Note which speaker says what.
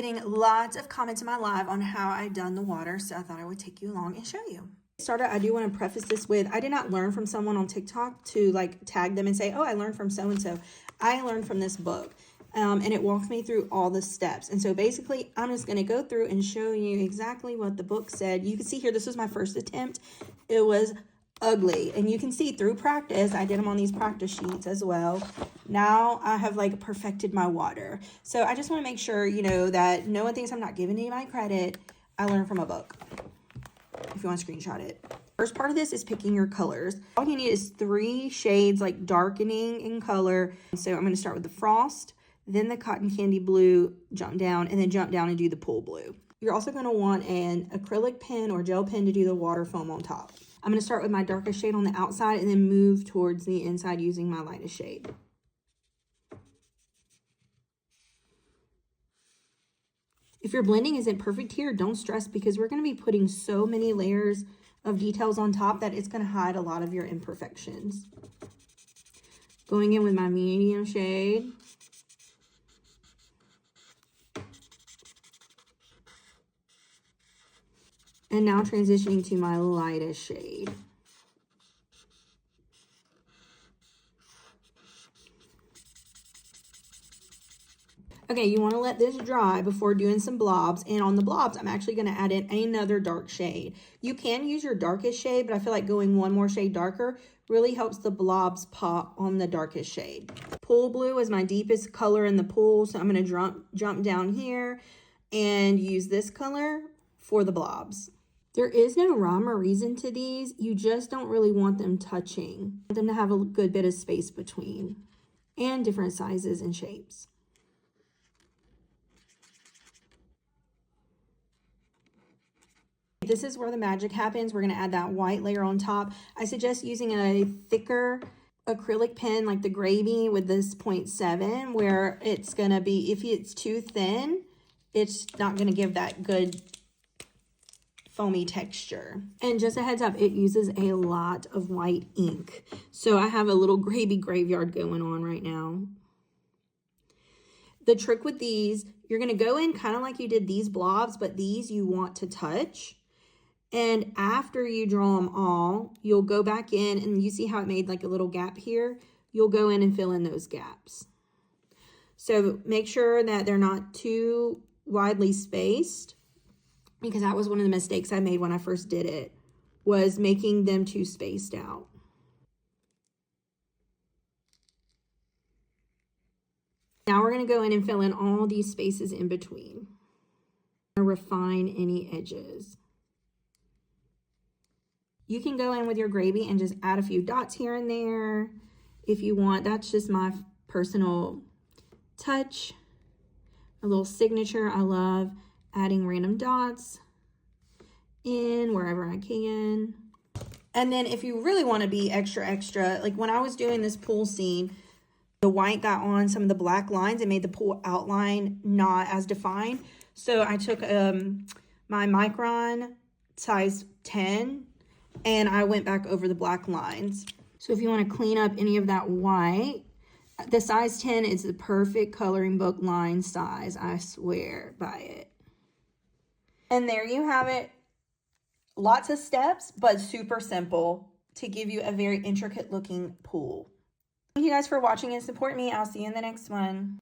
Speaker 1: getting lots of comments in my live on how I've done the water, so I thought I would take you along and show you. I do want to preface this with, I did not learn from someone on TikTok to like tag them and say, oh, I learned from so-and-so. I learned from this book. And it walks me through all the steps. And so basically, I'm just going to go through and show you exactly what the book said. You can see here, this was my first attempt. It was ugly. And you can see through practice, I did them on these practice sheets as well. Now I have like perfected my water. So I just want to make sure, you know, that no one thinks I'm not giving anybody credit. I learned from a book. If you want to screenshot it. First part of this is picking your colors. All you need is 3 shades, like darkening in color. So I'm going to start with the Frost, then the Cotton Candy Blue, jump down, and then jump down and do the Pool Blue. You're also going to want an acrylic pen or gel pen to do the water foam on top. I'm going to start with my darkest shade on the outside and then move towards the inside using my lightest shade. If your blending isn't perfect here, don't stress, because we're going to be putting so many layers of details on top that it's going to hide a lot of your imperfections. Going in with my medium shade. And now transitioning to my lightest shade. Okay, you want to let this dry before doing some blobs. And on the blobs, I'm actually going to add in another dark shade. You can use your darkest shade, but I feel like going one more shade darker really helps the blobs pop on the darkest shade. Pool Blue is my deepest color in the pool, so I'm going to jump down here and use this color for the blobs. There is no rhyme or reason to these. You just don't really want them touching. You want them to have a good bit of space between and different sizes and shapes. This is where the magic happens. We're going to add that white layer on top. I suggest using a thicker acrylic pen like the Gravy with this 0.7, where it's going to be, if it's too thin, it's not going to give that good foamy texture. And just a heads up, it uses a lot of white ink. So I have a little Gravy graveyard going on right now. The trick with these, you're going to go in kind of like you did these blobs, but these you want to touch. And after you draw them all, you'll go back in and you see how it made like a little gap here. You'll go in and fill in those gaps. So make sure that they're not too widely spaced, because that was one of the mistakes I made when I first did it, was making them too spaced out. Now we're going to go in and fill in all these spaces in between. Refine any edges. You can go in with your Gravy and just add a few dots here and there if you want. That's just my personal touch, a little signature. I love adding random dots in wherever I can. And then if you really want to be extra, like when I was doing this pool scene, the white got on some of the black lines and made the pool outline not as defined. So I took my Micron size 10 and I went back over the black lines. So if you want to clean up any of that white, the size 10 is the perfect coloring book line size. I swear by it. And there you have it. Lots of steps, but super simple to give you a very intricate looking pool. Thank you guys for watching and supporting me. I'll see you in the next one.